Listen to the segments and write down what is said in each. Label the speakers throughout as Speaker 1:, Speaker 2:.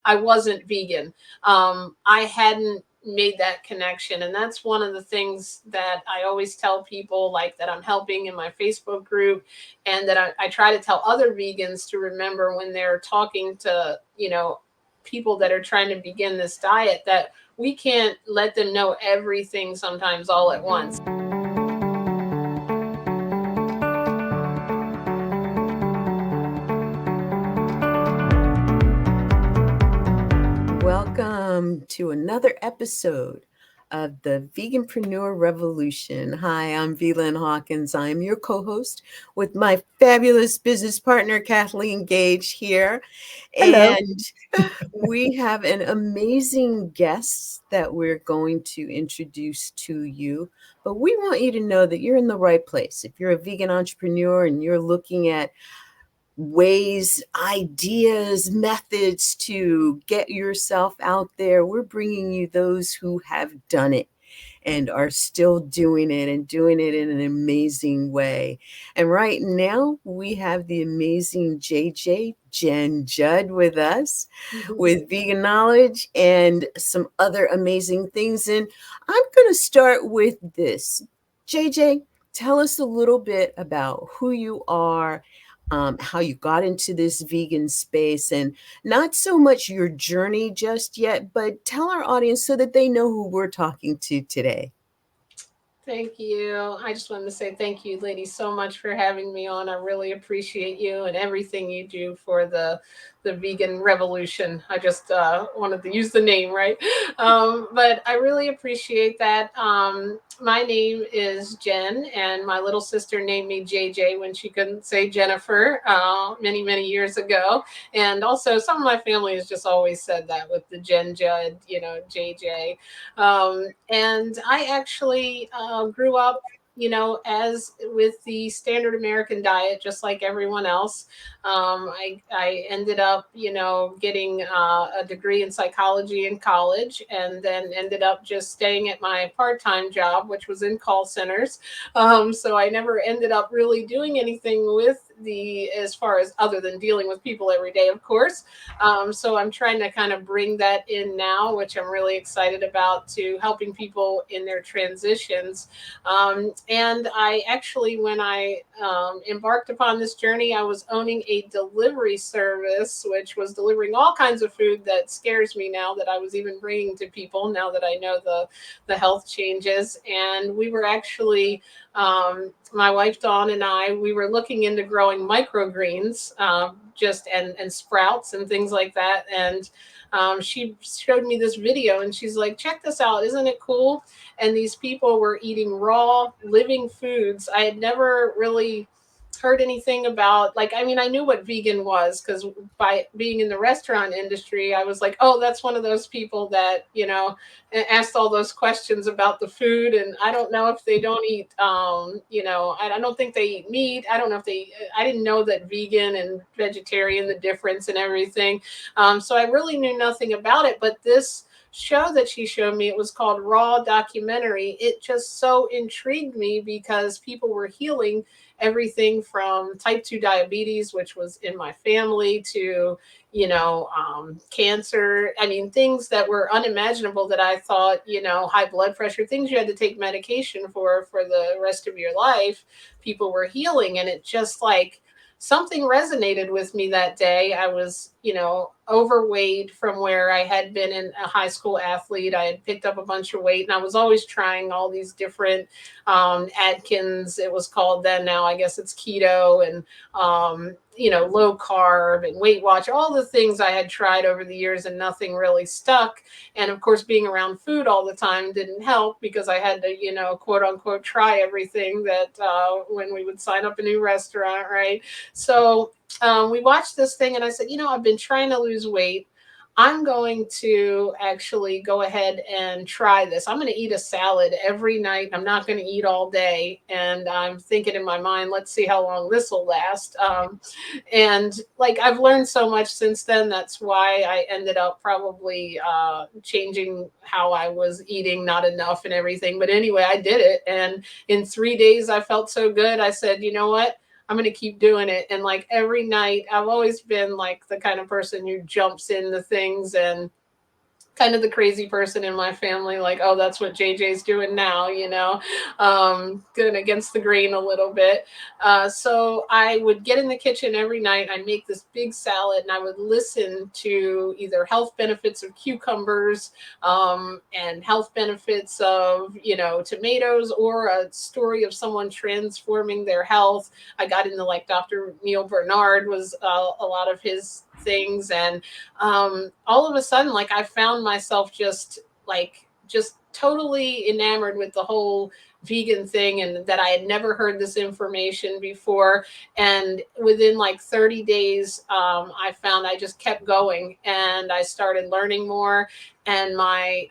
Speaker 1: I wasn't vegan. I hadn't made that connection. And that's one of the things that I always tell people, like that I'm helping in my Facebook group, and that I try to tell other vegans to remember when they're talking to, people that are trying to begin this diet, that we can't let them know everything sometimes all at once.
Speaker 2: Welcome to another episode of the Veganpreneur Revolution. Hi, I'm Velyn Hawkins. I'm your co-host with my fabulous business partner, Kathleen Gage here.
Speaker 3: Hello.
Speaker 2: And we have an amazing guest that we're going to introduce to you. But we want you to know that you're in the right place. If you're a vegan entrepreneur and you're looking at ways, ideas, methods to get yourself out there, we're bringing you those who have done it and are still doing it and doing it in an amazing way. And right now, we have the amazing Jen Judd with us with Veganowledge and some other amazing things. And I'm going to start with this. JJ, tell us a little bit about who you are, how you got into this vegan space, and not so much your journey just yet, but tell our audience so that they know who we're talking to today.
Speaker 1: Thank you. I just wanted to say thank you, ladies, so much for having me on. I really appreciate you and everything you do for the vegan revolution. I just wanted to use the name, right? But I really appreciate that. My name is Jen, and my little sister named me JJ when she couldn't say Jennifer many, many years ago. And also, some of my family has just always said that with the Jen Judd, JJ. And I actually grew up, as with the standard American diet, just like everyone else. I ended up, getting a degree in psychology in college, and then ended up just staying at my part-time job, which was in call centers. So I never ended up really doing anything with as far as other than dealing with people every day, of course. So I'm trying to kind of bring that in now, which I'm really excited about, to helping people in their transitions. And I actually, when I embarked upon this journey, I was owning a delivery service, which was delivering all kinds of food that scares me now, that I was even bringing to people now that I know the health changes. And we were actually, my wife Dawn and I, we were looking into growing microgreens, just and sprouts and things like that. And she showed me this video, and she's like, check this out, isn't it cool? And these people were eating raw living foods. I had never really heard anything about, like, I mean, I knew what vegan was because by being in the restaurant industry, I was like, oh, that's one of those people that, asked all those questions about the food. And I don't know if they don't eat, I don't think they eat meat. I don't know if I didn't know that vegan and vegetarian, the difference and everything. So I really knew nothing about it. But this show that she showed me, it was called Raw Documentary. It just so intrigued me because people were healing everything from type 2 diabetes, which was in my family, to cancer. I mean, things that were unimaginable that I thought, high blood pressure, things you had to take medication for the rest of your life, people were healing. And it just, like, something resonated with me that day. I was, overweight from where I had been in a high school athlete. I had picked up a bunch of weight, and I was always trying all these different Atkins, it was called then. Now I guess it's keto, and low carb and Weight Watch, all the things I had tried over the years, and nothing really stuck. And of course, being around food all the time didn't help, because I had to, quote unquote, try everything that when we would sign up a new restaurant, right? So we watched this thing, and I said, I've been trying to lose weight. I'm going to actually go ahead and try this. I'm going to eat a salad every night. I'm not going to eat all day. And I'm thinking in my mind, let's see how long this will last. And like, I've learned so much since then. That's why I ended up probably changing how I was eating, not enough and everything. But anyway, I did it. And in 3 days, I felt so good. I said, you know what? I'm going to keep doing it. And like every night, I've always been like the kind of person who jumps into things, and kind of the crazy person in my family, like, oh, that's what JJ's doing now, going against the grain a little bit. So I would get in the kitchen every night. I'd make this big salad, and I would listen to either health benefits of cucumbers, and health benefits of, tomatoes, or a story of someone transforming their health. I got into like Dr. Neil Bernard was a lot of his things. And all of a sudden, like, I found myself just totally enamored with the whole vegan thing, and that I had never heard this information before. And within like 30 days, I found I just kept going, and I started learning more, and my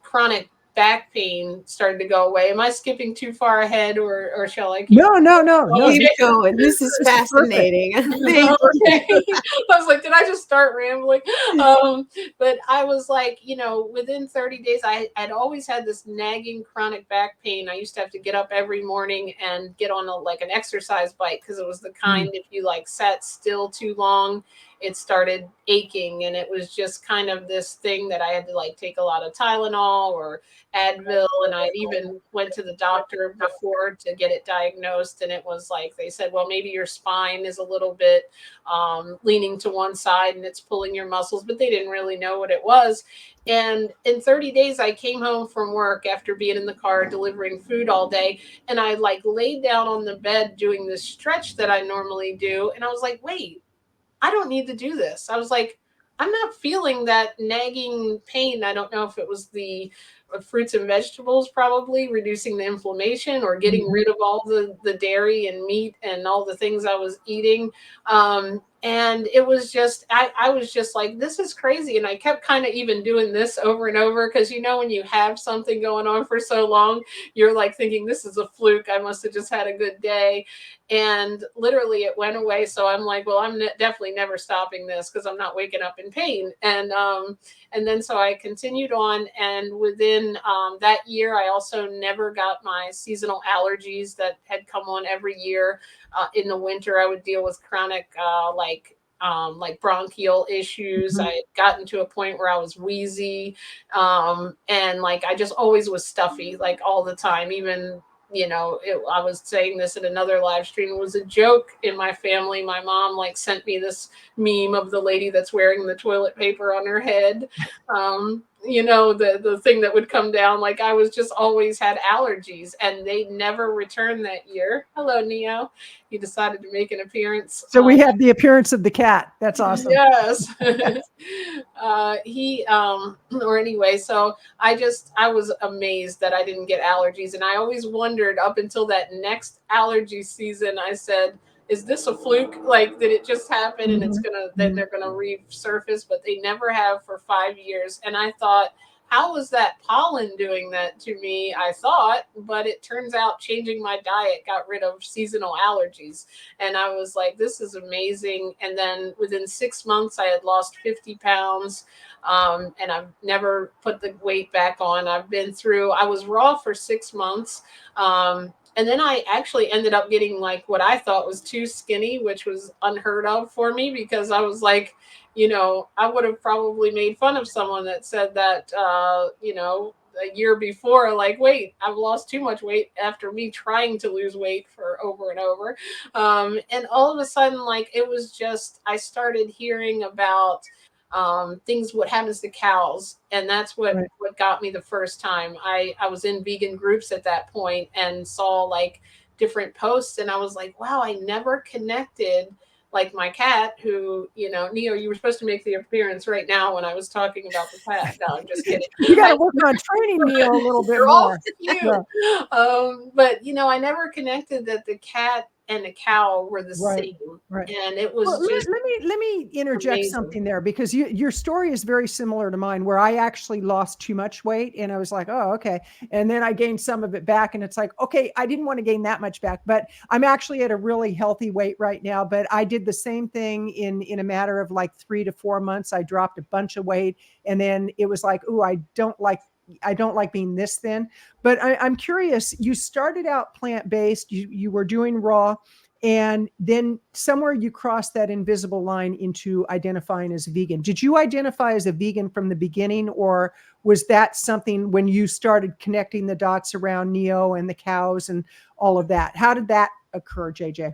Speaker 1: chronic back pain started to go away. Am I skipping too far ahead, or shall I keep?
Speaker 3: No.
Speaker 2: Keep going. This is fascinating. Thank
Speaker 1: Okay. I was like, did I just start rambling? But I was like, within 30 days, I'd always had this nagging chronic back pain. I used to have to get up every morning and get on like an exercise bike, because it was the kind, if you like sat still too long, it started aching. And it was just kind of this thing that I had to like take a lot of Tylenol or Advil. And I even went to the doctor before to get it diagnosed. And it was like, they said, well, maybe your spine is a little bit leaning to one side and it's pulling your muscles, but they didn't really know what it was. And in 30 days, I came home from work after being in the car delivering food all day. And I like laid down on the bed doing this stretch that I normally do. And I was like, wait, I don't need to do this. I was like, I'm not feeling that nagging pain. I don't know if it was the fruits and vegetables, probably reducing the inflammation or getting rid of all the dairy and meat and all the things I was eating. And it was just, I was just like, this is crazy. And I kept kind of even doing this over and over, because, when you have something going on for so long, you're like thinking, this is a fluke. I must have just had a good day. And literally it went away. So I'm like, well, I'm definitely never stopping this, because I'm not waking up in pain. And then so I continued on. And within that year, I also never got my seasonal allergies that had come on every year. In the winter, I would deal with chronic, like bronchial issues. I had gotten to a point where I was wheezy. And like, I just always was stuffy, like all the time. Even, I was saying this in another live stream. It was a joke in my family. My mom like sent me this meme of the lady that's wearing the toilet paper on her head. The thing that would come down. Like, I was just always had allergies, and they never returned that year. Hello, Neo. He decided to make an appearance.
Speaker 3: So we have the appearance of the cat. That's awesome.
Speaker 1: Yes. Or anyway, so I was amazed that I didn't get allergies. And I always wondered, up until that next allergy season, I said, is this a fluke? Like, did it just happen and then they're gonna resurface? But they never have for 5 years. And I thought, how was that pollen doing that to me? I thought, but it turns out changing my diet got rid of seasonal allergies. And I was like, this is amazing. And then within 6 months, I had lost 50 pounds. And I've never put the weight back on. I was raw for 6 months. And then I actually ended up getting like what I thought was too skinny, which was unheard of for me, because I was like, I would have probably made fun of someone that said that, a year before, like, wait, I've lost too much weight after me trying to lose weight for over and over. And all of a sudden, like, it was just, I started hearing about things, what happens to cows. And that's what got me the first time. I was in vegan groups at that point and saw like different posts, and I was like, wow, I never connected. Like my cat, who, Neo, you were supposed to make the appearance right now when I was talking about the cat. No, I'm just kidding.
Speaker 3: You got to work on training Neo a little bit
Speaker 1: You're
Speaker 3: more.
Speaker 1: all cute. Yeah. But I never connected that the cat and the cow were the same.
Speaker 3: Right.
Speaker 1: And it was just
Speaker 3: let me interject something there, because your story is very similar to mine, where I actually lost too much weight and I was like, oh, okay. And then I gained some of it back, and it's like, okay, I didn't want to gain that much back, but I'm actually at a really healthy weight right now. But I did the same thing in a matter of like 3 to 4 months. I dropped a bunch of weight, and then it was like, oh, I don't like being this thin. But I'm curious, you started out plant-based, you were doing raw. And then somewhere you cross that invisible line into identifying as a vegan. Did you identify as a vegan from the beginning, or was that something when you started connecting the dots around Neo and the cows and all of that? How did that occur, JJ?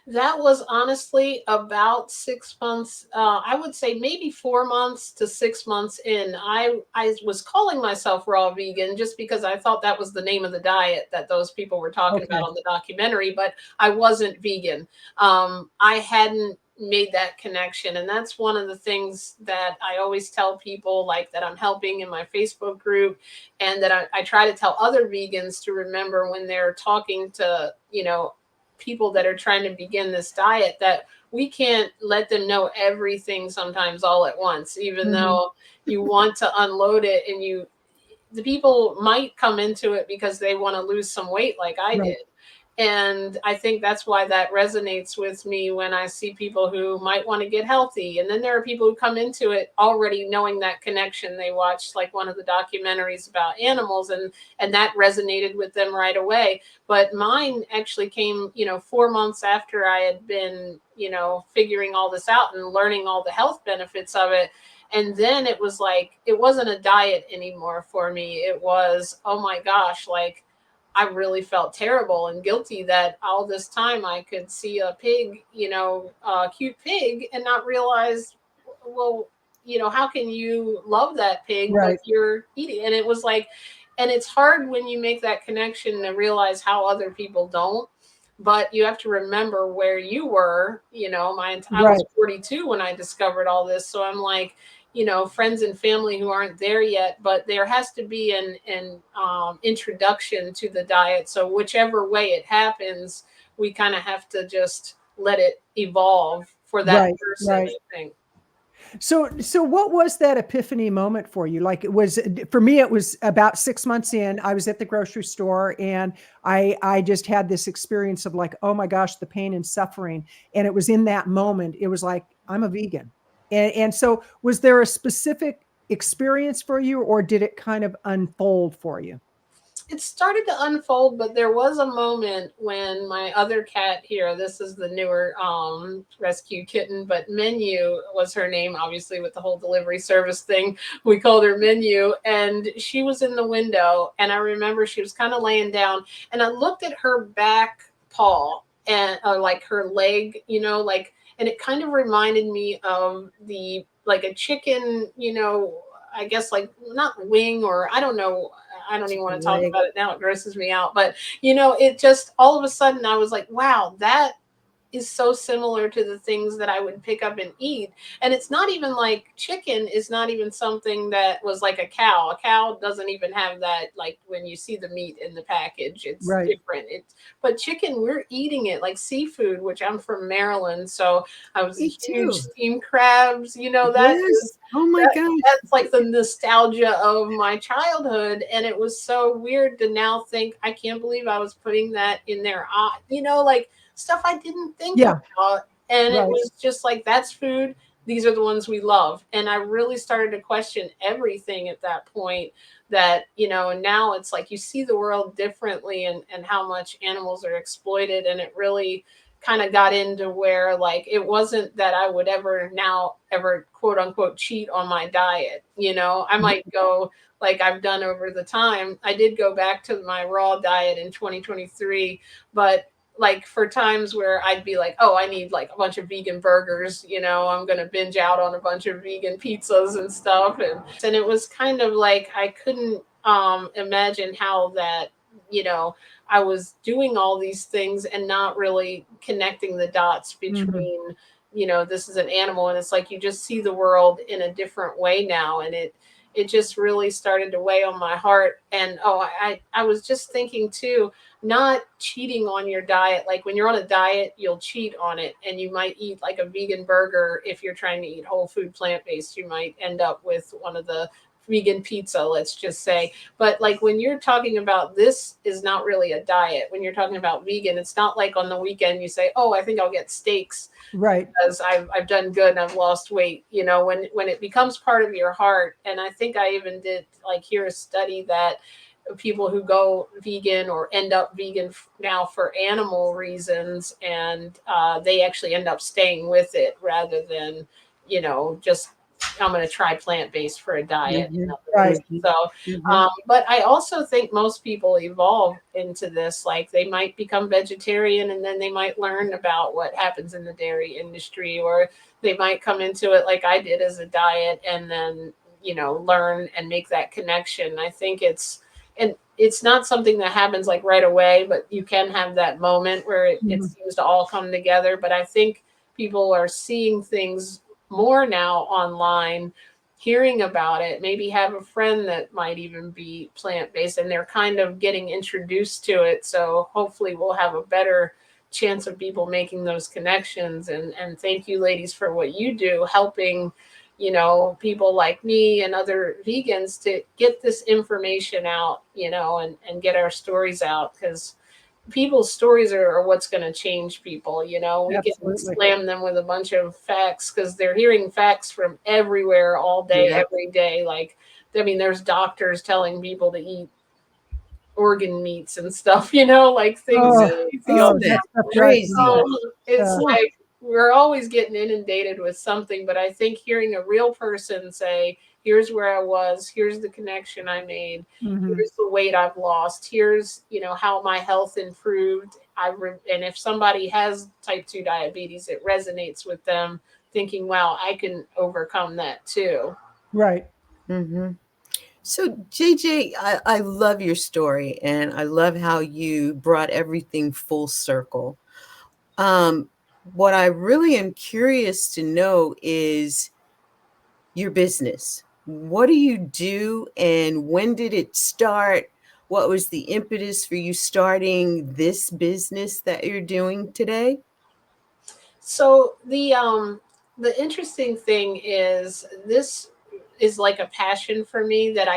Speaker 1: That was honestly about 6 months. I would say maybe 4 months to 6 months in. I was calling myself raw vegan just because I thought that was the name of the diet that those people were talking
Speaker 3: Okay.
Speaker 1: about on the documentary, but I wasn't vegan. I hadn't made that connection, and that's one of the things that I always tell people, like that I'm helping in my Facebook group, and that I try to tell other vegans to remember when they're talking to, people that are trying to begin this diet, that we can't let them know everything sometimes all at once, even though you want to unload it. And the people might come into it because they want to lose some weight like I
Speaker 3: Right.
Speaker 1: did. And I think that's why that resonates with me when I see people who might want to get healthy. And then there are people who come into it already knowing that connection. They watched like one of the documentaries about animals, and that resonated with them right away. But mine actually came, 4 months after I had been, figuring all this out and learning all the health benefits of it. And then it was like, it wasn't a diet anymore for me. It was, oh my gosh, like I really felt terrible and guilty that all this time I could see a pig, a cute pig, and not realize, well, how can you love that pig, but
Speaker 3: Right.
Speaker 1: you're eating? And it was like, and it's hard when you make that connection to realize how other people don't. But you have to remember where you were. I
Speaker 3: Right.
Speaker 1: was 42 when I discovered all this. So I'm like, friends and family who aren't there yet, but there has to be an introduction to the diet. So whichever way it happens, we kind of have to just let it evolve for that
Speaker 3: Right.
Speaker 1: person,
Speaker 3: Right.
Speaker 1: I think.
Speaker 3: So what was that epiphany moment for you? Like, it was, for me, it was about 6 months in. I was at the grocery store, and I just had this experience of like, oh my gosh, the pain and suffering. And it was in that moment, it was like, I'm a vegan. And so was there a specific experience for you, or did it kind of unfold for you?
Speaker 1: It started to unfold, but there was a moment when my other cat here, this is the newer rescue kitten, but Menu was her name, obviously, with the whole delivery service thing. We called her Menu, and she was in the window. And I remember she was kind of laying down, and I looked at her back paw and like her leg, and it kind of reminded me of the like a chicken, I guess like not wing, or I don't know. I don't even want to talk
Speaker 2: Leg.
Speaker 1: about it now. It grosses me out. But, it just all of a sudden I was like, wow, that is so similar to the things that I would pick up and eat. And it's not even like chicken is not even something that was like a cow. A cow doesn't even have that, like when you see the meat in the package, it's
Speaker 3: Right.
Speaker 1: different. But chicken, we're eating it like seafood, which I'm from Maryland. So I was a
Speaker 2: Me
Speaker 1: huge
Speaker 2: too.
Speaker 1: steamed crabs, that is
Speaker 2: Yes. Oh my
Speaker 1: that
Speaker 2: gosh.
Speaker 1: that's like the nostalgia of my childhood. And it was so weird to now think, I can't believe I was putting that in their eye, like stuff I didn't think
Speaker 3: Yeah.
Speaker 1: about. And it
Speaker 3: Right.
Speaker 1: was just like, that's food. These are the ones we love. And I really started to question everything at that point, that, and now it's like you see the world differently, and how much animals are exploited. And it really kind of got into where like it wasn't that I would ever quote unquote cheat on my diet. I might go, like I've done over the time. I did go back to my raw diet in 2023, but like for times where I'd be like, oh, I need like a bunch of vegan burgers, I'm going to binge out on a bunch of vegan pizzas and stuff. And it was kind of like, I couldn't imagine how that, I was doing all these things and not really connecting the dots between, this is an animal, and it's like you just see the world in a different way now. And it just really started to weigh on my heart. And I was just thinking too, not cheating on your diet. Like when you're on a diet, you'll cheat on it, and you might eat like a vegan burger. If you're trying to eat whole food, plant-based, you might end up with one of the vegan pizza, let's just say. But like when you're talking about, this is not really a diet. When you're talking about vegan, it's not like on the weekend you say, oh, I think I'll get steaks
Speaker 3: Right.
Speaker 1: because I've done good and I've lost weight. When it becomes part of your heart. And I think I even did like hear a study that people who go vegan or end up vegan now for animal reasons, and they actually end up staying with it rather than, just I'm going to try plant-based for a diet.
Speaker 2: Mhm.
Speaker 3: Right.
Speaker 1: So,
Speaker 2: Mhm.
Speaker 1: but I also think most people evolve into this. Like they might become vegetarian and then they might learn about what happens in the dairy industry, or they might come into it like I did as a diet and then, learn and make that connection. I think and it's not something that happens like right away, but you can have that moment where it
Speaker 3: Mhm.
Speaker 1: seems to all come together. But I think people are seeing things more now online, hearing about it, maybe have a friend that might even be plant-based and they're kind of getting introduced to it. So hopefully we'll have a better chance of people making those connections. And thank you ladies for what you do, helping, people like me and other vegans to get this information out, and get our stories out, because people's stories are what's going to change people. We can
Speaker 3: Absolutely.
Speaker 1: slam them with a bunch of facts because they're hearing facts from everywhere all day,
Speaker 2: Yeah.
Speaker 1: every day. Like, I mean, there's doctors telling people to eat organ meats and stuff, like things
Speaker 3: Oh,
Speaker 1: crazy all
Speaker 3: oh,
Speaker 2: Isn't
Speaker 1: the
Speaker 3: that
Speaker 2: that
Speaker 3: stuff
Speaker 1: time.
Speaker 3: drives me
Speaker 2: crazy?
Speaker 3: nuts.
Speaker 1: So it's
Speaker 3: Uh,
Speaker 1: like we're always getting inundated with something. But I think hearing a real person say, here's where I was, here's the connection I made,
Speaker 3: mhm.
Speaker 1: here's the weight I've lost, here's, how my health improved. And if somebody has type 2 diabetes, it resonates with them, thinking, wow, I can overcome that too.
Speaker 3: Right.
Speaker 2: Hmm. So, JJ, I love your story and I love how you brought everything full circle. Um, what I really am curious to know is your business. What do you do and when did it start? What was the impetus for you starting this business that you're doing today?
Speaker 1: So the interesting thing is, this is like a passion for me that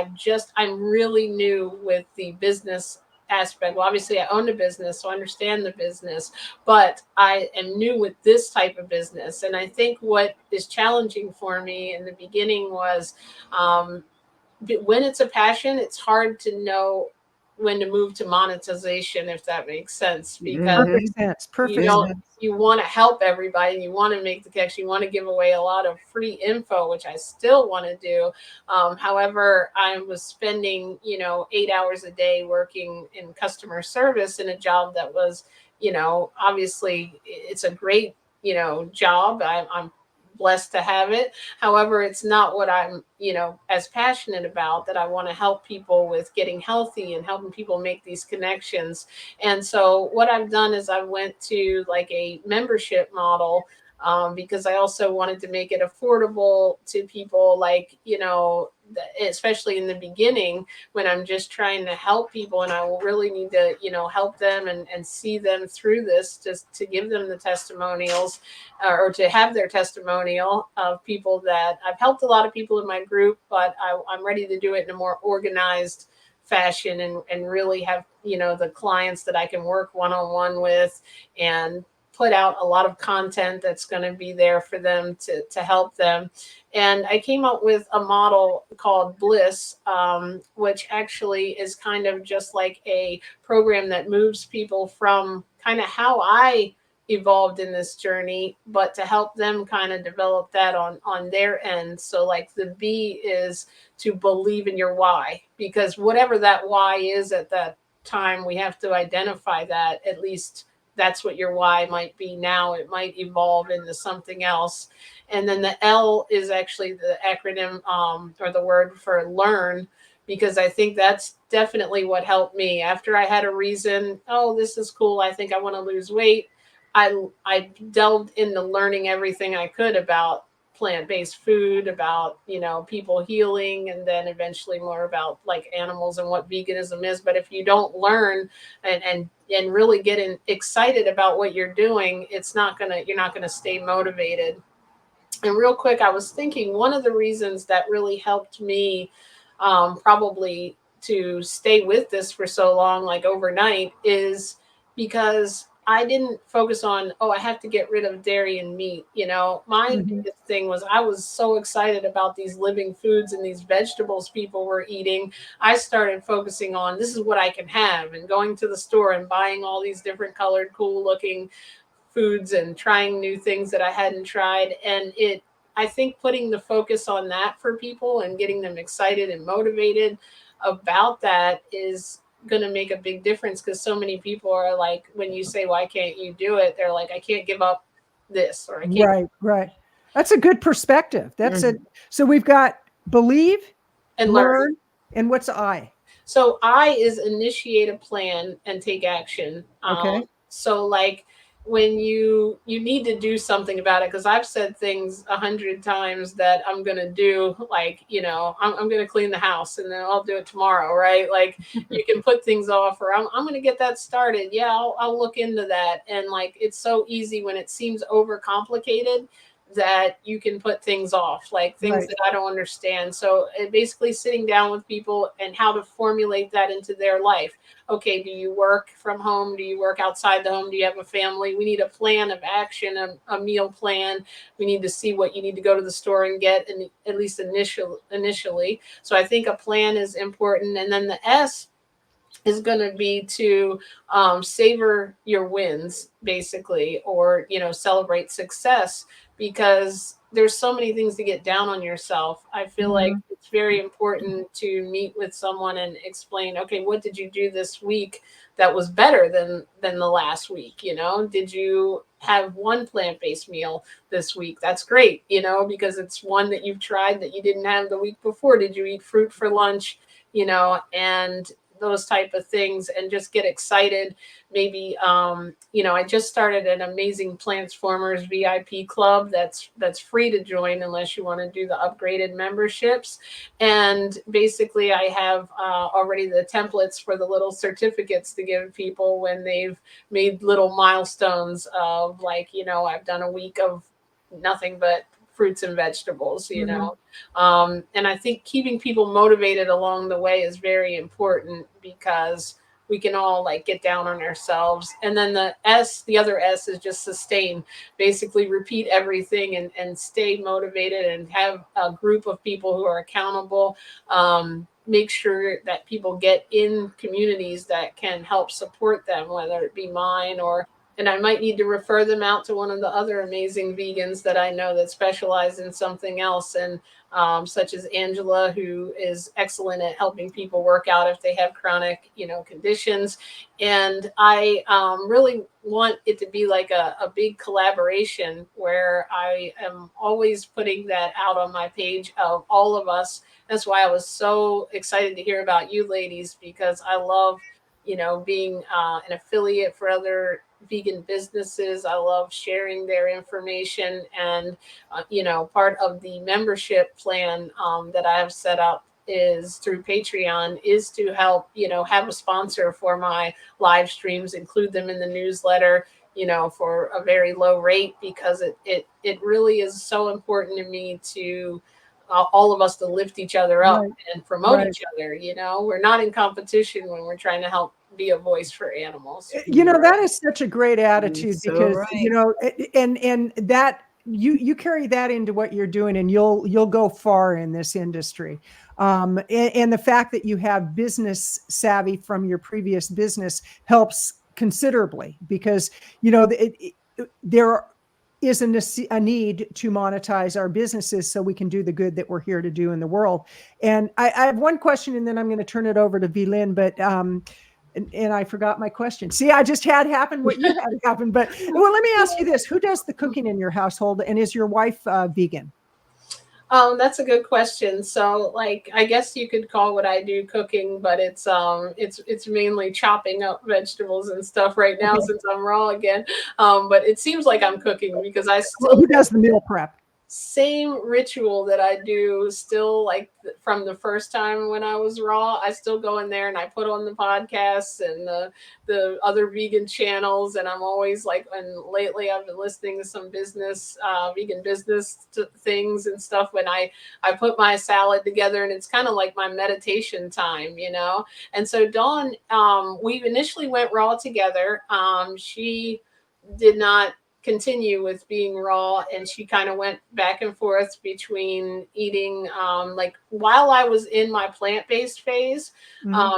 Speaker 1: I'm really new with the business aspect. Well, obviously I own a business, so I understand the business, but I am new with this type of business. And I think what is challenging for me in the beginning was, um, when it's a passion, it's hard to know when to move to monetization, if that makes sense, because
Speaker 3: Perfect
Speaker 2: Hmm.
Speaker 3: sense.
Speaker 1: you
Speaker 3: Perfect
Speaker 1: don't
Speaker 2: Hmm.
Speaker 3: sense.
Speaker 1: you want to help everybody, and you want to make the connection, you want to give away a lot of free info, which I still want to do. However, I was spending 8 hours a day working in customer service in a job that was, obviously it's a great job. I'm blessed to have it. However, it's not what I'm as passionate about, that I want to help people with getting healthy and helping people make these connections. And so what I've done is I went to like a membership model, because I also wanted to make it affordable to people, like, especially in the beginning when I'm just trying to help people and I will really need to, help them and see them through this, just to give them the testimonials, or to have their testimonial of people that I've helped. A lot of people in my group, but I'm ready to do it in a more organized fashion, and really have the clients that I can work one-on-one with, and put out a lot of content that's going to be there for them to help them. And I came up with a model called Bliss, which actually is kind of just like a program that moves people from kind of how I evolved in this journey, but to help them kind of develop that on their end. So like the B is to believe in your why, because whatever that why is at that time, we have to identify that. At least that's what your why might be now. It might evolve into something else. And then the L is actually the acronym, or the word for learn, because I think that's definitely what helped me. After I had a reason, oh, this is cool, I think I want to lose weight, I delved into learning everything I could about plant-based food, about people healing, and then eventually more about like animals and what veganism is. But if you don't learn and really get excited about what you're doing, you're not gonna stay motivated. And real quick, I was thinking one of the reasons that really helped me, probably to stay with this for so long, like overnight, is because I didn't focus on, oh, I have to get rid of dairy and meat. You know, my
Speaker 3: Mhm.
Speaker 1: biggest thing was I was so excited about these living foods and these vegetables people were eating. I started focusing on this is what I can have and going to the store and buying all these different colored, cool looking foods and trying new things that I hadn't tried. And I think putting the focus on that for people and getting them excited and motivated about that is going to make a big difference, because so many people are like, when you say, why can't you do it? They're like, I can't give up this, or I can't.
Speaker 3: Right, right. That's a good perspective. That's it.
Speaker 2: Mhm.
Speaker 3: So we've got believe,
Speaker 1: And learn.
Speaker 3: learn, and what's I?
Speaker 1: So I is initiate a plan and take action.
Speaker 3: Okay.
Speaker 1: So like when you need to do something about it, because I've said things 100 times that I'm gonna do, like, you know, I'm gonna clean the house and then I'll do it tomorrow, right? Like you can put things off, or I'm gonna get that started. Yeah, I'll look into that. And like it's so easy when it seems overcomplicated that you can put things off, like things
Speaker 3: Right.
Speaker 1: that I don't understand. So basically sitting down with people and how to formulate that into their life. Okay, do you work from home? Do you work outside the home? Do you have a family? We need a plan of action, a meal plan. We need to see what you need to go to the store and get, and at least initially. So I think a plan is important. And then the S is going to be to savor your wins, basically, or you know, celebrate success, because there's so many things to get down on yourself. I feel like
Speaker 3: Mhm.
Speaker 1: it's very important to meet with someone and explain, okay, what did you do this week that was better than the last week? You know, did you have one plant-based meal this week? That's great, you know, because it's one that you've tried that you didn't have the week before. Did you eat fruit for lunch? You know, and those type of things, and just get excited. Maybe you know, I just started an amazing Transformers VIP club that's free to join unless you want to do the upgraded memberships. And basically I have already the templates for the little certificates to give people when they've made little milestones of, like, you know, I've done a week of nothing but fruits and vegetables, you
Speaker 3: Mhm.
Speaker 1: know. And I think keeping people motivated along the way is very important, because we can all like get down on ourselves. And then the other S is just sustain. Basically repeat everything and stay motivated and have a group of people who are accountable. Make sure that people get in communities that can help support them, whether it be mine, or and I might need to refer them out to one of the other amazing vegans that I know that specialize in something else. And such as Angela, who is excellent at helping people work out if they have chronic, you know, conditions. And I really want it to be like a big collaboration where I am always putting that out on my page of all of us. That's why I was so excited to hear about you ladies, because I love, you know, being an affiliate for other vegan businesses. I love sharing their information. And you know, part of the membership plan that I have set up is through Patreon, is to help, you know, have a sponsor for my live streams, include them in the newsletter, you know, for a very low rate, because it really is so important to me to all of us to lift each other up
Speaker 3: Right.
Speaker 1: and promote
Speaker 3: Right.
Speaker 1: each other. You know, we're not in competition when we're trying to help be a voice for animals.
Speaker 3: You know, that
Speaker 2: Right.
Speaker 3: is such a great
Speaker 2: You're
Speaker 3: attitude
Speaker 2: so
Speaker 3: because, you
Speaker 2: right.
Speaker 3: know, and that you carry that into what you're doing and you'll go far in this industry. And the fact that you have business savvy from your previous business helps considerably because, you know, there is a need to monetize our businesses so we can do the good that we're here to do in the world. And I have one question and then I'm going to turn it over to V-Lynn, but and I forgot my question. See, I just had happen what you had happen. But well, let me ask you this: who does the cooking in your household, and is your wife vegan?
Speaker 1: That's a good question. So, like, I guess you could call what I do cooking, but it's mainly chopping up vegetables and stuff right now
Speaker 3: Okay.
Speaker 1: since I'm raw again. But it seems like I'm cooking because I
Speaker 3: Well,
Speaker 1: still
Speaker 3: who does the meal prep?
Speaker 1: same ritual that I do still, like from the first time when I was raw. I still go in there and I put on the podcasts and the other vegan channels, and I'm always like, and lately I've been listening to some vegan business things and stuff when I put my salad together, and it's kind of like my meditation time, you know. And so Dawn, we initially went raw together. She did not continue with being raw, and she kind of went back and forth between eating, like while I was in my plant-based phase,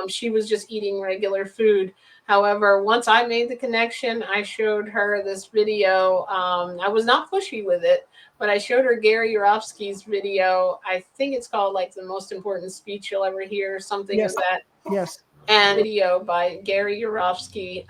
Speaker 1: she was just eating regular food. However, once I made the connection, I showed her this video. I was not pushy with it, but I showed her Gary Yourofsky's video. I think it's called like the most important speech you'll ever hear, something
Speaker 3: Yes.
Speaker 1: of that.
Speaker 3: Yes.
Speaker 1: And video by Gary Yourofsky.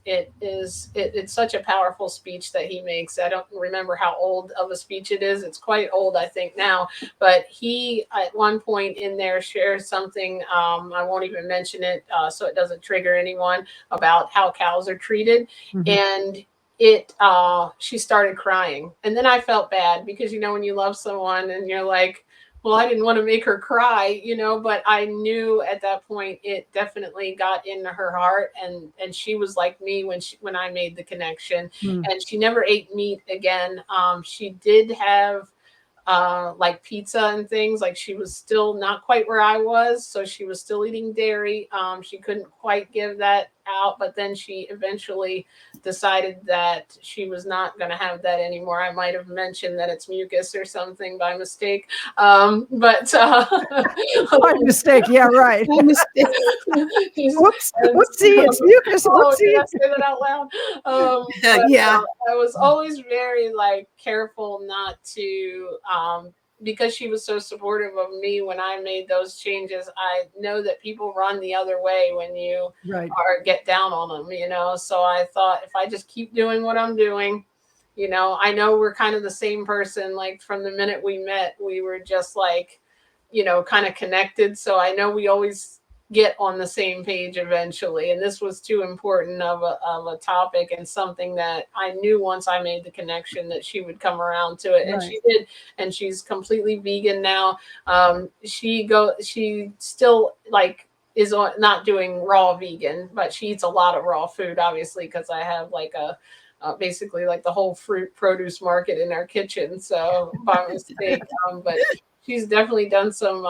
Speaker 1: It's such a powerful speech that he makes. I don't remember how old of a speech it is. It's quite old, I think, now. But he, at one point in there, shares something. I won't even mention it so it doesn't trigger anyone, about how cows are treated. And she started crying. And then I felt bad because, you know, when you love someone and you're like, well, I didn't want to make her cry, you know, but I knew at that point it definitely got into her heart, and she was like me when I made the connection. And she never ate meat again. She did have like pizza and things. Like she was still not quite where I was, so she was still eating dairy. She couldn't quite give that out, but then she eventually decided that she was not going to have that anymore. I might have mentioned that it's mucus or something by mistake, but
Speaker 3: by mistake, yeah, right.
Speaker 2: By mistake.
Speaker 3: Whoops, whoopsie, it's mucus.
Speaker 1: Oh, did I
Speaker 3: Whoopsie.
Speaker 1: say that out loud? But,
Speaker 2: Yeah.
Speaker 1: I was always very like careful not to, because she was so supportive of me when I made those changes. I know that people run the other way when you
Speaker 3: Right.
Speaker 1: get down on them, you know. So I thought if I just keep doing what I'm doing, you know, I know we're kind of the same person. Like from the minute we met, we were just like, you know, kind of connected. So I know we always get on the same page eventually. And this was too important of a topic, and something that I knew once I made the connection that she would come around to it. And she did. And she's completely vegan now. She still like is not doing raw vegan, but she eats a lot of raw food, obviously, because I have like basically like the whole fruit produce market in our kitchen. So by mistake, but she's definitely done some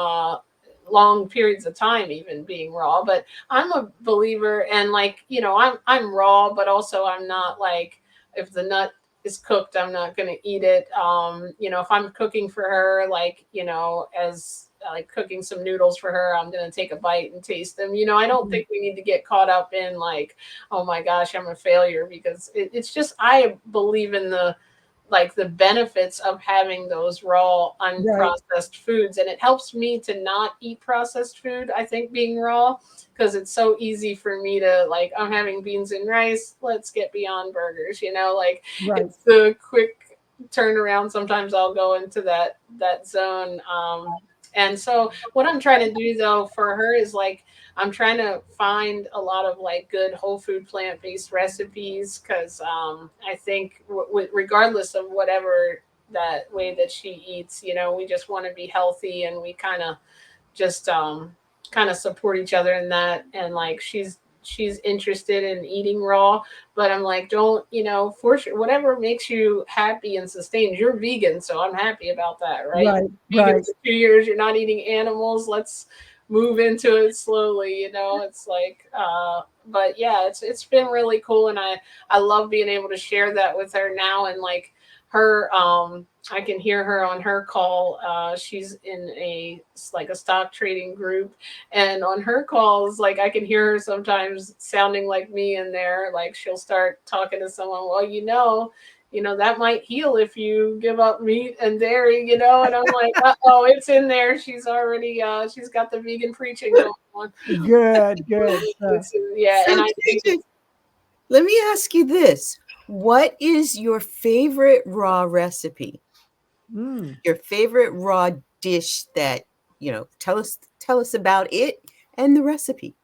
Speaker 1: long periods of time even being raw. But I'm a believer, and like, you know, I'm raw, but also I'm not like, if the nut is cooked, I'm not going to eat it. You know, if I'm cooking for her, like, you know, as like cooking some noodles for her, I'm going to take a bite and taste them. You know, I don't think we need to get caught up in like, oh my gosh, I'm a failure, because it's just, I believe in the benefits of having those raw unprocessed foods, and it helps me to not eat processed food, I think, being raw, because it's so easy for me to like, I'm having beans and rice, let's get Beyond Burgers, you know, like it's the quick turnaround. Sometimes I'll go into that zone. And so what I'm trying to do though for her is like, I'm trying to find a lot of like good whole food plant-based recipes, because I think regardless of whatever that way that she eats, you know, we just want to be healthy, and we kind of just kind of support each other in that. And like she's interested in eating raw, but I'm like, don't, you know, force whatever makes you happy and sustains. You're vegan, so I'm happy about that, right? Vegan for 2 years, you're not eating animals. Let's move into it slowly, you know. It's like but yeah, it's been really cool, and I love being able to share that with her now. And like her, I can hear her on her call. She's in a stock trading group, and on her calls, like I can hear her sometimes sounding like me in there. Like she'll start talking to someone, well, you know, that might heal if you give up meat and dairy, you know. And I'm like, oh, it's in there. She's already she's got the vegan preaching going on.
Speaker 3: Good.
Speaker 1: Yeah.
Speaker 2: So,
Speaker 1: and I think
Speaker 2: let me ask you this. What is your favorite raw recipe? Your favorite raw dish that, you know, tell us about it and the recipe.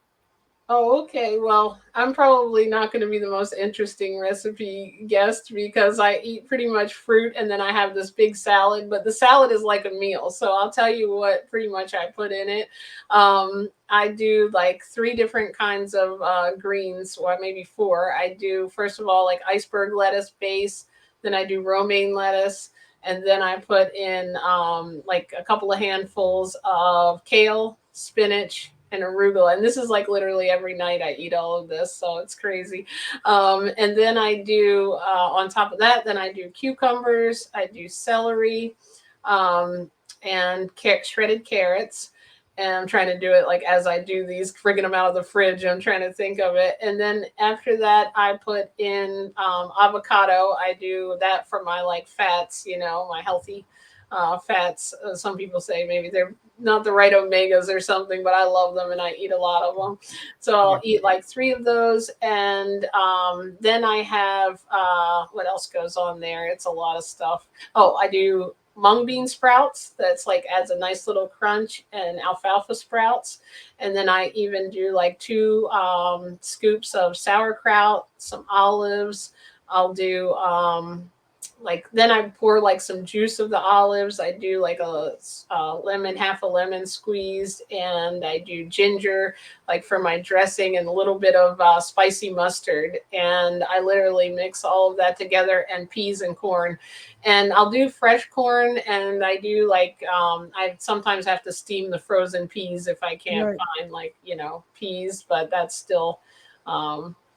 Speaker 1: Oh, okay. Well, I'm probably not going to be the most interesting recipe guest because I eat pretty much fruit and then I have this big salad, but the salad is like a meal. So I'll tell you what pretty much I put in it. I do like three different kinds of greens, or maybe four. I do, first of all, like iceberg lettuce base, then I do romaine lettuce, and then I put in like a couple of handfuls of kale, spinach, and arugula. And this is like literally every night I eat all of this, so it's crazy. And then I do on top of that, then I do cucumbers, I do celery, and shredded carrots. And I'm trying to do it like as I do these, frigging them out of the fridge. I'm trying to think of it. And then after that, I put in avocado. I do that for my like fats, my healthy fats. Some people say maybe they're not the right omegas or something, but I love them and I eat a lot of them. So I'll eat like three of those. And then I have, what else goes on there? It's a lot of stuff. Oh, I do mung bean sprouts. That's like adds a nice little crunch, and alfalfa sprouts. And then I even do like two scoops of sauerkraut, some olives. I'll do like then I pour like some juice of the olives. I do like a lemon, half a lemon squeezed, and I do ginger like for my dressing, and a little bit of spicy mustard. And I literally mix all of that together, and peas and corn. And I'll do fresh corn, and I do like I sometimes have to steam the frozen peas if I can't
Speaker 3: Right.
Speaker 1: find like peas, but that's still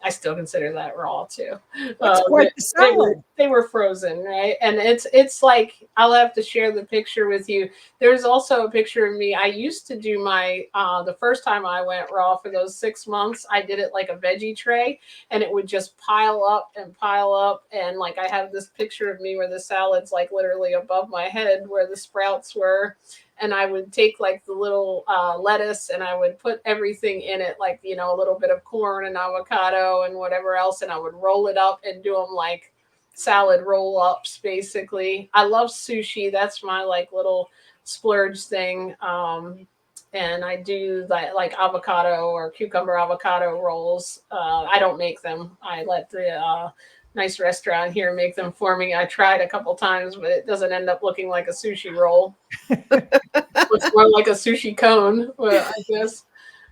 Speaker 1: I still consider that raw too.
Speaker 3: That's
Speaker 1: They,
Speaker 3: quite the
Speaker 1: they were
Speaker 3: salad.
Speaker 1: they were frozen, right? And it's like I'll have to share the picture with you. There's also a picture of me. I used to do my the first time I went raw for those 6 months. I did it like a veggie tray, and it would just pile up and pile up. And like I have this picture of me where the salad's like literally above my head, where the sprouts were, and I would take like the little lettuce and I would put everything in it, like, a little bit of corn and avocado and whatever else. And I would roll it up and do them like salad roll ups, basically. I love sushi. That's my like little splurge thing. And I do that like avocado or cucumber avocado rolls. I don't make them. I let the nice restaurant here make them for me. I tried a couple times, but it doesn't end up looking like a sushi roll. Looks more like a sushi cone. Well, I guess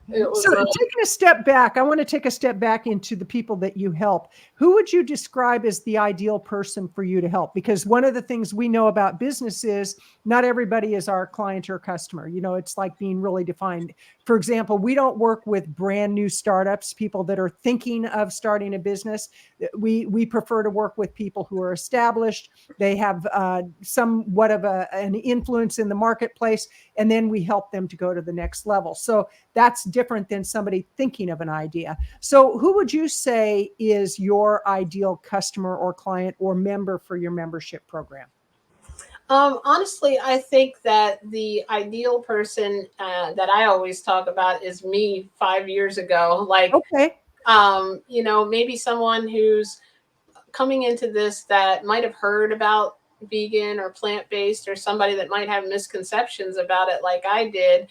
Speaker 1: it
Speaker 3: So
Speaker 1: was.
Speaker 3: taking a step back, I want to take a step back into the people that you help. Who would you describe as the ideal person for you to help? Because one of the things we know about business is not everybody is our client or customer. It's like being really defined. For example, we don't work with brand new startups, people that are thinking of starting a business. We prefer to work with people who are established. They have somewhat of an influence in the marketplace, and then we help them to go to the next level. So that's different than somebody thinking of an idea. So who would you say is your ideal customer or client or member for your membership program?
Speaker 1: Honestly, I think that the ideal person that I always talk about is me 5 years ago. Like,
Speaker 3: Okay.
Speaker 1: maybe someone who's coming into this that might have heard about vegan or plant-based, or somebody that might have misconceptions about it like I did.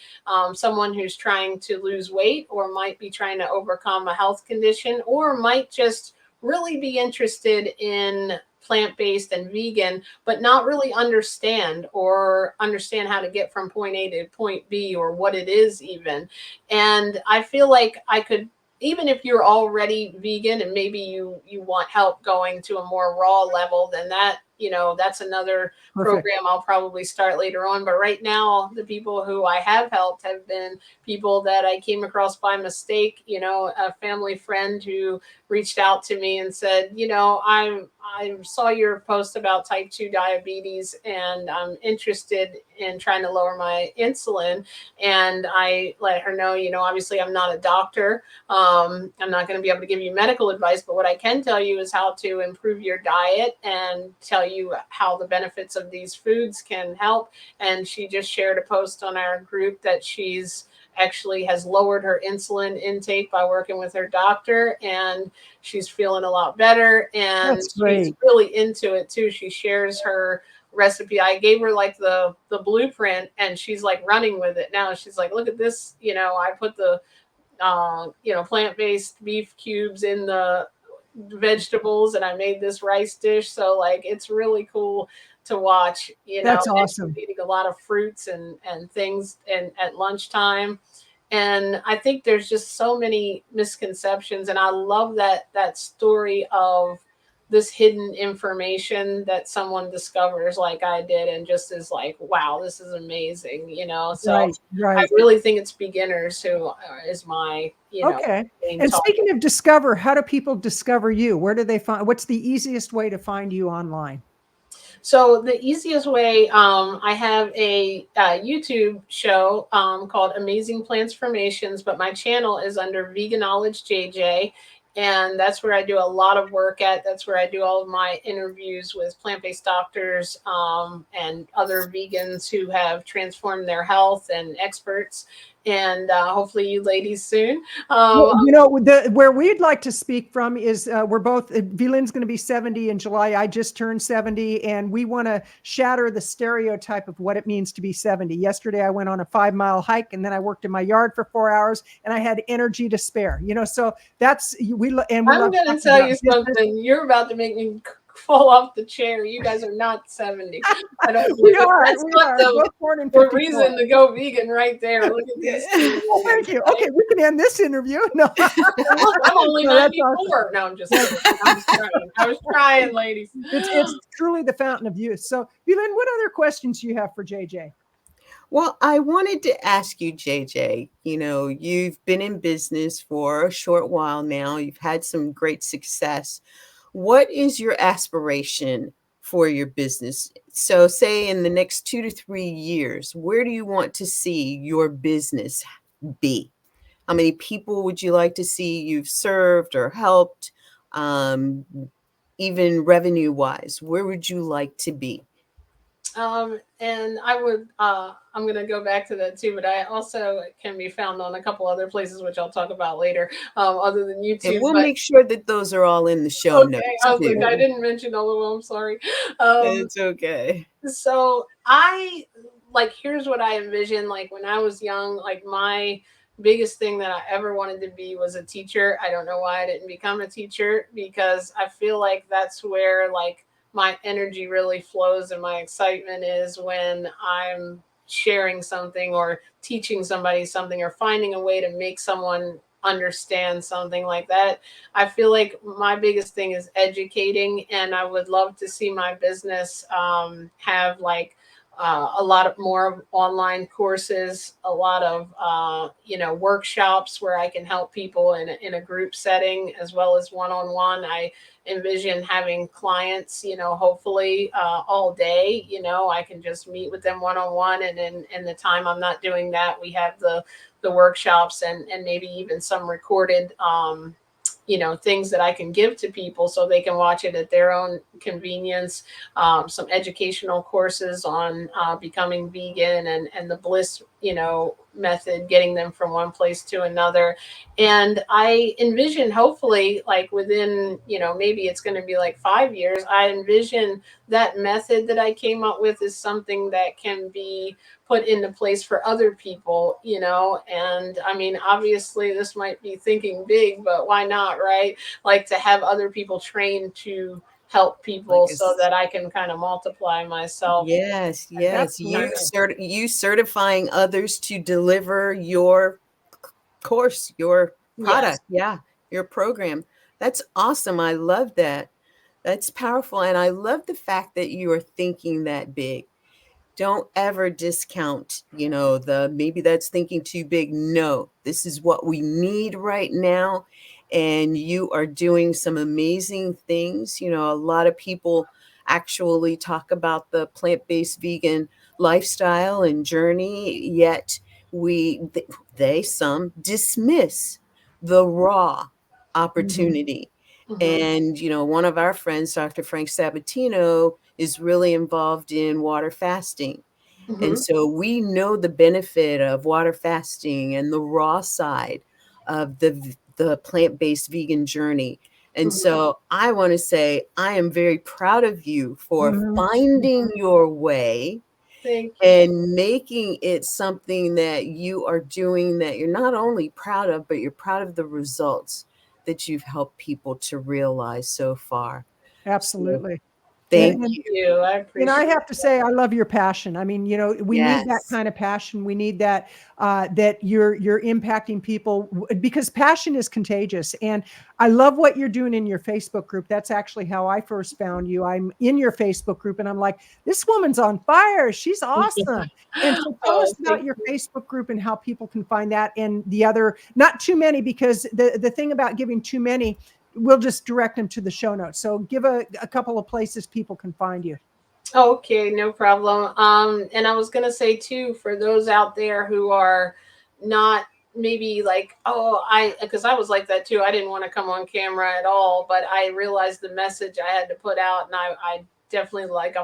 Speaker 1: Someone who's trying to lose weight, or might be trying to overcome a health condition, or might just really be interested in plant-based and vegan, but not really understand how to get from point A to point B, or what it is even. And I feel like I could, even if you're already vegan and maybe you want help going to a more raw level, then that's another
Speaker 3: Perfect.
Speaker 1: program I'll probably start later on. But right now, the people who I have helped have been people that I came across by mistake. A family friend who reached out to me and said, I saw your post about type 2 diabetes, and I'm interested in trying to lower my insulin. And I let her know, obviously I'm not a doctor. I'm not going to be able to give you medical advice, but what I can tell you is how to improve your diet, and tell you how the benefits of these foods can help. And she just shared a post on our group that she's actually has lowered her insulin intake by working with her doctor, and she's feeling a lot better, and
Speaker 3: That's
Speaker 1: she's
Speaker 3: great.
Speaker 1: really into it too. She shares her recipe. I gave her like the blueprint, and she's like running with it now. She's like, look at this, I put the plant-based beef cubes in the vegetables, and I made this rice dish. So like it's really cool to watch,
Speaker 3: That's
Speaker 1: and
Speaker 3: awesome.
Speaker 1: eating a lot of fruits and things and at lunchtime. And I think there's just so many misconceptions, and I love that story of this hidden information that someone discovers like I did and just is like, wow, this is amazing. So
Speaker 3: Right,
Speaker 1: I
Speaker 3: right.
Speaker 1: really think it's beginners who is my
Speaker 3: Okay.
Speaker 1: main
Speaker 3: And
Speaker 1: target.
Speaker 3: speaking of discover, how do people discover you? Where do they find, what's the easiest way to find you online?
Speaker 1: So the easiest way, I have a YouTube show called Amazing Transformations, but my channel is under Veganowledge JJ, and that's where I do a lot of work at. That's where I do all of my interviews with plant-based doctors and other vegans who have transformed their health and experts. And hopefully, you ladies soon.
Speaker 3: Well, where we'd like to speak from is we're both, Vylin's going to be 70 in July. I just turned 70, and we want to shatter the stereotype of what it means to be 70. Yesterday, I went on a 5-mile hike, and then I worked in my yard for 4 hours, and I had energy to spare. So that's and we
Speaker 1: I'm
Speaker 3: love
Speaker 1: going to
Speaker 3: talking
Speaker 1: tell
Speaker 3: about
Speaker 1: you
Speaker 3: business.
Speaker 1: something. You're about to make me fall off the chair. You guys are not 70. I don't
Speaker 3: We
Speaker 1: believe it.
Speaker 3: are.
Speaker 1: That's
Speaker 3: We
Speaker 1: not
Speaker 3: are
Speaker 1: the
Speaker 3: both born in
Speaker 1: the
Speaker 3: 54.
Speaker 1: reason to go vegan right there. Look at these two
Speaker 3: Well, thank
Speaker 1: vegans,
Speaker 3: you.
Speaker 1: right?
Speaker 3: Okay, we can end this interview. No,
Speaker 1: Look, I'm only
Speaker 3: no, that's
Speaker 1: 94.
Speaker 3: awesome.
Speaker 1: No, I'm just kidding. I was trying, ladies.
Speaker 3: It's truly the fountain of youth. So, Vylin, what other questions do you have for JJ?
Speaker 2: Well, I wanted to ask you, JJ, you've been in business for a short while now. You've had some great success. What is your aspiration for your business? So, say in the next 2 to 3 years, where do you want to see your business be? How many people would you like to see you've served or helped? Even revenue wise, where would you like to be?
Speaker 1: And I'm going to go back to that too, but I also can be found on a couple other places, which I'll talk about later, other than
Speaker 2: And
Speaker 1: YouTube.
Speaker 2: we'll
Speaker 1: But
Speaker 2: make sure that those are all in the show
Speaker 1: okay,
Speaker 2: notes
Speaker 1: I was like,
Speaker 2: too.
Speaker 1: I didn't mention all of them. I'm sorry. Um,
Speaker 2: It's okay.
Speaker 1: so here's what I envisioned. Like when I was young, like my biggest thing that I ever wanted to be was a teacher. I don't know why I didn't become a teacher, because I feel like that's where like my energy really flows and my excitement is when I'm sharing something or teaching somebody something or finding a way to make someone understand something like that. I feel like my biggest thing is educating, and I would love to see my business have like a lot of more online courses, a lot of workshops where I can help people in a group setting as well as one-on-one. I envision having clients, hopefully all day. I can just meet with them one-on-one, and in the time I'm not doing that, we have the workshops and maybe even some recorded things that I can give to people so they can watch it at their own convenience. Some educational courses on becoming vegan and the bliss, method, getting them from one place to another. And I envision hopefully like within, maybe it's going to be like 5 years, I envision that method that I came up with is something that can be put into place for other people, and I mean, obviously this might be thinking big, but why not, right? Like to have other people trained to help people
Speaker 2: Like
Speaker 1: so that I can kind of multiply myself.
Speaker 2: yes, yes.
Speaker 3: Absolutely.
Speaker 2: You certifying others to deliver your course, your
Speaker 1: Yes.
Speaker 2: product, yeah, your program. That's awesome. I love that. That's powerful. And I love the fact that you are thinking that big. Don't ever discount, the maybe that's thinking too big. No, this is what we need right now. And you are doing some amazing things. A lot of people actually talk about the plant-based vegan lifestyle and journey, yet some dismiss the raw
Speaker 3: Mhm.
Speaker 2: opportunity.
Speaker 1: Hmm.
Speaker 2: And, one of our friends, Dr. Frank Sabatino, is really involved in water fasting. And
Speaker 1: Hmm.
Speaker 2: so we know the benefit of water fasting and the raw side of the plant-based vegan journey. And
Speaker 1: Hmm.
Speaker 2: so I want to say I am very proud of you for
Speaker 3: Mhm.
Speaker 2: finding your way
Speaker 1: Thank you.
Speaker 2: and making it something that you are doing that you're not only proud of, but you're proud of the results that you've helped people to realize so far. So,
Speaker 3: Absolutely.
Speaker 2: thank
Speaker 3: And
Speaker 2: you.
Speaker 1: I
Speaker 3: I
Speaker 1: appreciate
Speaker 3: have to say, I love your passion. I mean, we need that
Speaker 2: Yes.
Speaker 3: kind of passion. We need that that you're impacting people because passion is contagious. And I love what you're doing in your Facebook group. That's actually how I first found you. I'm in your Facebook group, and I'm like, this woman's on fire. She's awesome. And so, tell us
Speaker 1: Oh,
Speaker 3: about
Speaker 1: thank
Speaker 3: your
Speaker 1: you.
Speaker 3: Facebook group and how people can find that. And the other, not too many, because the thing about giving too many, we'll just direct them to the show notes. So, give a couple of places people can find you.
Speaker 1: Okay, no problem. And I was gonna say too, for those out there who are not maybe like, oh, because I was like that too. I didn't want to come on camera at all, but I realized the message I had to put out, and I definitely like I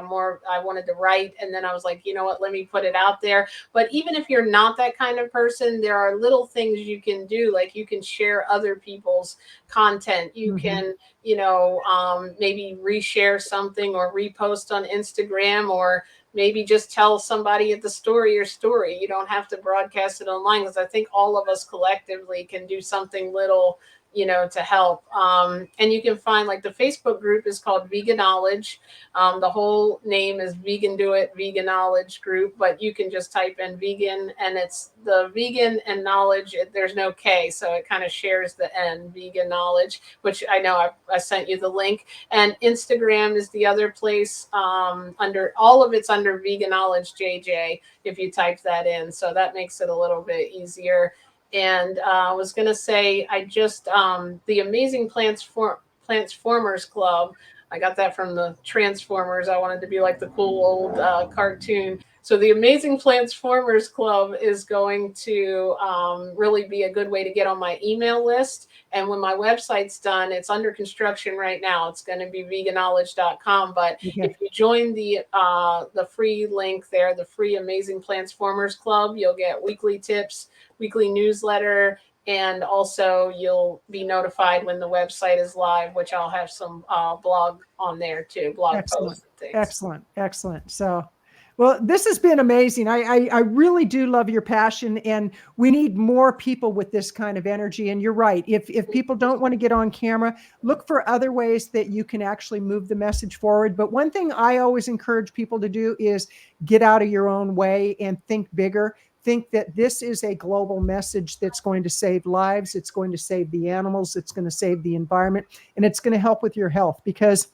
Speaker 1: wanted to write, and then I was like, you know what, let me put it out there. But even if you're not that kind of person, there are little things you can do, like you can share other people's content. You
Speaker 3: Mhm.
Speaker 1: can maybe reshare something or repost on Instagram, or maybe just tell somebody at the store your story. You don't have to broadcast it online, because I think all of us collectively can do something little, to help. And you can find, like, the Facebook group is called Veganowledge. The whole name is Vegan Do It Veganowledge Group, but you can just type in vegan, and it's the vegan and knowledge. There's no K, so it kind of shares the N, Vegan Knowledge, which I know I sent you the link. And Instagram is the other place. Under all of it's under Veganowledge JJ, if you type that in. So that makes it a little bit easier. And I was going to say, I just, the Amazing Plants Formers Club, I got that from the Transformers. I wanted to be like the cool old cartoon. So the Amazing Plants-Formers Club is going to really be a good way to get on my email list. And when my website's done, it's under construction right now. It's going to be veganowledge.com. But
Speaker 3: Okay.
Speaker 1: if you join the free link there, the free Amazing Plants-Formers Club, you'll get weekly tips, weekly newsletter, and also you'll be notified when the website is live, which I'll have some blog on there too, blog
Speaker 3: Excellent.
Speaker 1: posts and things.
Speaker 3: Excellent. Excellent. So, well, this has been amazing. I really do love your passion, and we need more people with this kind of energy. And you're right. If people don't want to get on camera, look for other ways that you can actually move the message forward. But one thing I always encourage people to do is get out of your own way and think bigger. Think that this is a global message that's going to save lives. It's going to save the animals. It's going to save the environment, and it's going to help with your health. Because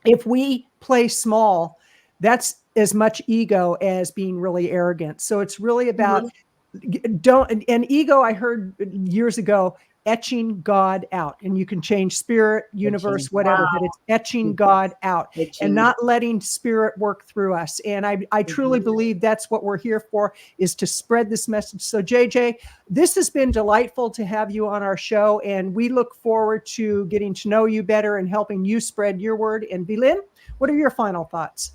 Speaker 3: if we play small, that's as much ego as being really arrogant. So it's really about and ego, I heard years ago, etching God out. And you can change spirit, universe, whatever, but it's etching God out and not letting spirit work through us. And I truly believe that's what we're here for, is to spread this message. So JJ, this has been delightful to have you on our show, and we look forward to getting to know you better and helping you spread your word. And Vilin, what are your final thoughts?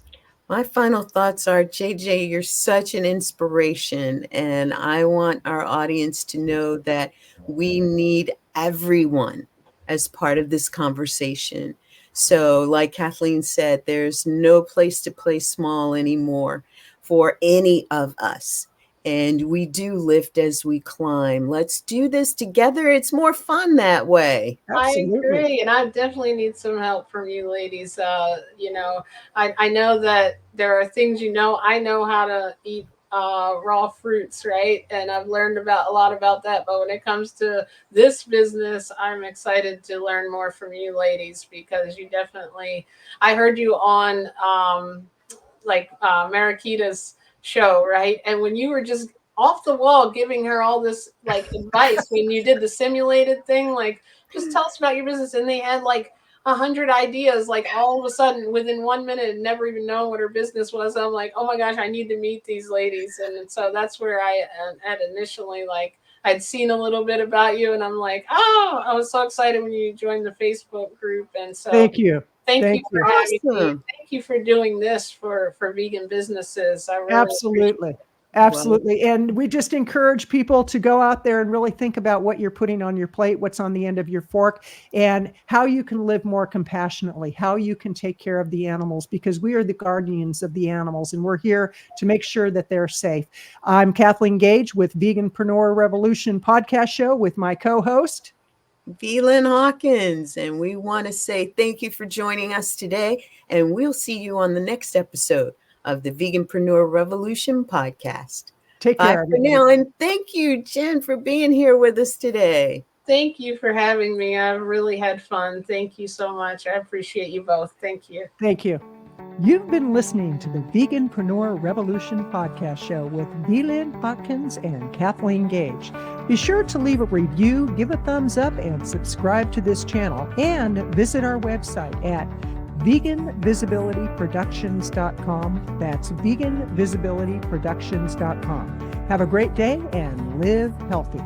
Speaker 2: My final thoughts are, JJ, you're such an inspiration, and I want our audience to know that we need everyone as part of this conversation. So, like Kathleen said, there's no place to play small anymore for any of us. And we do lift as we climb. Let's do this together. It's more fun that way.
Speaker 1: I
Speaker 3: Absolutely.
Speaker 1: agree, and I definitely need some help from you ladies. I know that there are things, I know how to eat raw fruits, right? And I've learned about a lot about that. But when it comes to this business, I'm excited to learn more from you ladies, because you definitely, I heard you on Marakita's show, right? And when you were just off the wall giving her all this like advice when you did the simulated thing, like, just tell us about your business. And they had like 100 ideas, like all of a sudden within 1 minute, and never even known what her business was. I'm like, oh my gosh, I need to meet these ladies. And so that's where I had initially, like, I'd seen a little bit about you, and I'm like, oh, I was so excited when you joined the Facebook group. And so
Speaker 3: Thank you.
Speaker 1: thank you
Speaker 3: Thank
Speaker 1: for
Speaker 3: you.
Speaker 1: having me.
Speaker 2: Awesome.
Speaker 1: Thank you for doing this for vegan businesses. I really appreciate
Speaker 3: Absolutely.
Speaker 1: it.
Speaker 3: Absolutely. And we just encourage people to go out there and really think about what you're putting on your plate, what's on the end of your fork, and how you can live more compassionately, how you can take care of the animals, because we are the guardians of the animals and we're here to make sure that they're safe. I'm Kathleen Gage with Veganpreneur Revolution podcast show with my co-host,
Speaker 2: Velyn Hawkins, and we want to say thank you for joining us today, and we'll see you on the next episode of the Veganpreneur Revolution podcast.
Speaker 3: Take care.
Speaker 2: Bye for now, and thank you, Jen, for being here with us today.
Speaker 1: Thank you for having me. I really had fun. Thank you so much. I appreciate you both. Thank you.
Speaker 3: Thank you. You've been listening to the Veganpreneur Revolution podcast show with Velyn Hawkins and Kathleen Gage. Be sure to leave a review, give a thumbs up, and subscribe to this channel. And visit our website at veganvisibilityproductions.com. That's veganvisibilityproductions.com. Have a great day and live healthy.